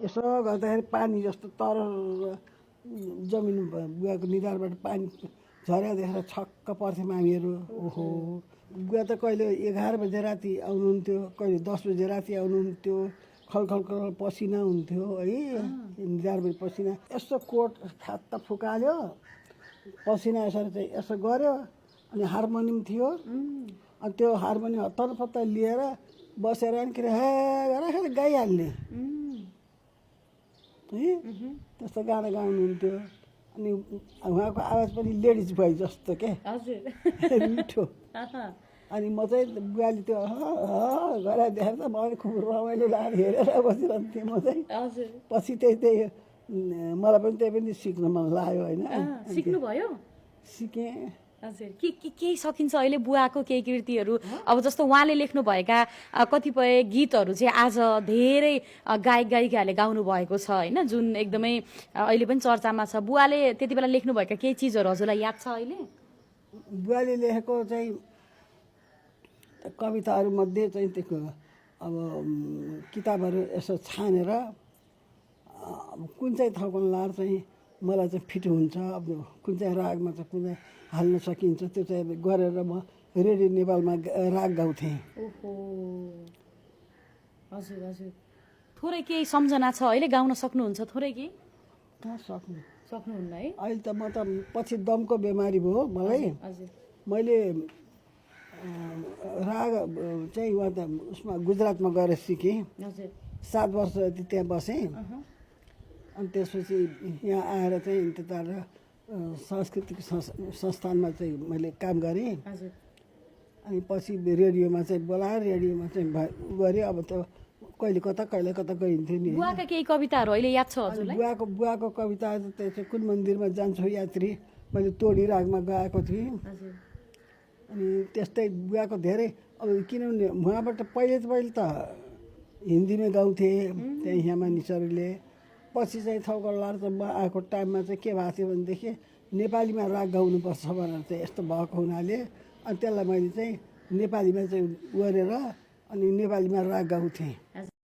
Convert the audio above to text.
यसो गर्दाखेरि पानी जस्तो तरल जमिन बुवाको निधारबाट पानी झर्या देखेर छक्क पर्थ्यौँ हामीहरू। ओहो, बुवा त कहिले 11 बजे राति आउनुहुन्थ्यो, कहिले 10 बजे राति आउनुहुन्थ्यो। खलखल पसिना हुन्थ्यो है, निधारबाट पसिना। यसो कोट फ्यात्त फुकाल्यो, पसिना यसरी चाहिँ यसो गऱ्यो। अनि हार्मोनियम थियो, अनि त्यो हार्मोनियम हत्तरपत्त लिएर बसेर अनि के हे गरेर गाइहाल्ने है, त्यस्तो गाना गाउनुहुन्थ्यो। अनि उहाँको आवाज पनि लेडिज भोइस जस्तो के मिठो। अनि म चाहिँ बुवाले त्यो गरेर देखेर त मलाई खुब रमाइलो लागेर हेरेर बसिरहन्थेँ म चाहिँ। पछि त्यही मलाई पनि त्यही पनि सिक्न मन लाग्यो होइन। सिक्नुभयो? सिकेँ। हजुर, केही सकिन्छ अहिले बुवाको केही कृतिहरू? अब जस्तो उहाँले लेख्नुभएका कतिपय गीतहरू चाहिँ आज धेरै गायक गायिकाहरूले गाउनु भएको छ होइन, जुन एकदमै अहिले पनि चर्चामा छ। बुवाले त्यति बेला लेख्नुभएका केही चिजहरू हजुरलाई याद छ अहिले? बुवाले लेखेको चाहिँ कविताहरूमध्ये चाहिँ त्यो अब किताबहरू यसो छानेर कुन चाहिँ थकनलार चाहिँ मलाई चाहिँ फिट हुन्छ, अब कुन चाहिँ रागमा चाहिँ कुन चाहिँ हाल्न सकिन्छ, त्यो चाहिँ गरेर म रेडियो नेपालमा राग गाउँथेँ। ओहो, हजुर हजुर। थोरै केही सम्झना छ अहिले? गाउन सक्नुहुन्छ थोरै केही? कहाँ सक्नुहुन्न है अहिले त। म त पछि दमको बिमारी भयो मलाई। मैले राग चाहिँ उहाँ त उसमा गुजरातमा गएर सिकेँ। 7 वर्ष जति त्यहाँ बसेँ। अनि त्यसपछि यहाँ आएर चाहिँ त्यता सांस्कृतिक संस्थानमा चाहिँ मैले काम गरेँ। अनि पछि रेडियोमा चाहिँ बोलाएर रेडियोमा चाहिँ गरेँ। अब त्यो कहिले कता गइन्थ्यो नि। बुवाका केही कविताहरू अहिले याद छ हजुरलाई? बुवाको कविता चाहिँ कुन मन्दिरमा जान्छु यात्री, मैले तोडी रागमा गाएको थिएँ। अनि त्यस्तै बुवाको धेरै, अब किनभने उहाँबाट पहिले त हिन्दीमा गाउँथेँ त्यहाँ यहाँ मानिसहरूले। पछि चाहिँ थौकल्लार त म आएको टाइममा चाहिँ के भएको थियो भनेदेखि नेपालीमा राग गाउनुपर्छ भनेर चाहिँ यस्तो भएको हुनाले अनि त्यसलाई मैले चाहिँ नेपालीमा चाहिँ गरेर अनि नेपालीमा राग गाउँथेँ।